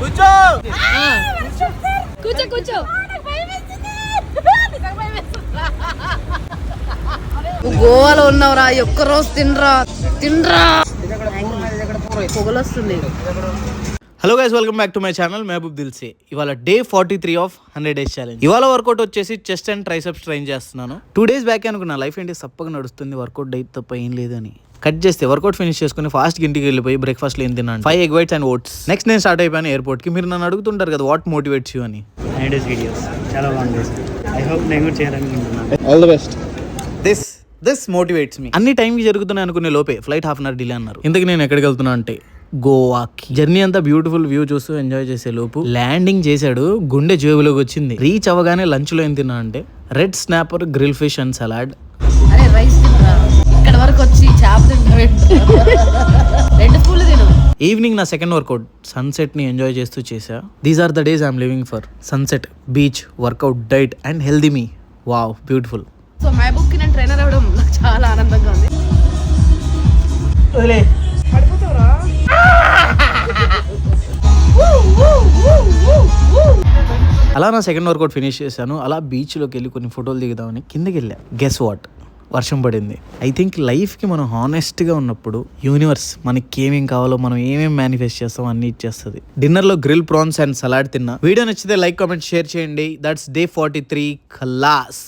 కూర్చో కూర్చో కూర్చో. గోవాలో ఉన్నావురా, ఒక్క రోజు తినరా తినరా. పొగలొస్తుంది. Hello guys, welcome back to my channel Mahboob Dilse. ఇవాళ డే 43 ఆఫ్ 100 days ఛాలెంజ్. ఇవాళ వర్కౌట్ వచ్చేసి చెస్ట్ అండ్ ట్రైసెప్స్ ట్రైన్ చేస్తున్నాను. 2 days బ్యాక్ అనుకున్నా లైఫ్ ఏంటి సప్పగా నడుస్తుంది, వర్కౌట్ డైట్ తప్ప ఏం లేదని. కట్ చేస్తే వర్కౌట్ ఫినిష్ చేసుకుని ఫాస్ట్ ఇంటికి వెళ్ళిపోయి బ్రేక్ఫాస్ట్ ఏం తిన్నాను, 5 egg whites అండ్ ఓట్స్. నెక్స్ట్ నేను స్టార్ట్ అయిపోయాను ఎయిర్పోర్ట్ కి. మీరు నన్ను అడుగుతుంటారు కదా వాట్ మోటివేట్స్ యూ అని. 9 days వీడియోస్ చాలా బాగుంది. ఐ హోప్ నేను కూడా చేయాలనుకుంటున్నాను. All the best. This motivates me. అన్ని టైంకి జరుగుతున్నాయి అనుకునే లోపే flight half an hour delay అన్నారు. ఇంతకు నేను ఎక్కడికి వెళ్తున్నా అంటే గోవాకి. జర్నీ అంతా బ్యూటిఫుల్ వ్యూ చూస్తూ ఎంజాయ్ చేసే లోపు ల్యాండింగ్ చేశాడు, గుండె జేబులోకి వచ్చింది. రీచ్ అవ్వగానే లంచ్ లో ఏం తిన్నా అంటే red snapper, grill fish and salad. అరే రైస్ తినరా, ఇక్కడ వరకు వచ్చి చేప తింటా. 2 పూలు తిను. ఈవినింగ్ నా సెకండ్ వర్కౌట్ సన్సెట్ ని ఎంజాయ్ చేస్తూ చేసా. These are the days I'm living for. Sunset, beach, workout, diet and healthy me. Wow, beautiful. So Mahboob కి నేను ట్రైనర్ అవ్వడం నాకు చాలా ఆనందంగా ఉంది. అలా నా సెకండ్ వర్కౌట్ ఫినిష్ చేశాను. అలా బీచ్లోకి వెళ్ళి కొన్ని ఫోటోలు దిగుదామని కిందకి వెళ్ళా. గెస్ వాట్, వర్షం పడింది. ఐ థింక్ లైఫ్కి మనం హానెస్ట్గా ఉన్నప్పుడు యూనివర్స్ మనకి ఏమేం కావాలో, మనం ఏమేమి మేనిఫెస్ట్ చేస్తాం అన్ని ఇచ్చేస్తుంది. డిన్నర్లో గ్రిల్ ప్రాన్స్ అండ్ సలాడ్ తిన్నా. వీడియో నచ్చితే లైక్, కామెంట్, షేర్ చేయండి. That's day 43 ఖలాస్.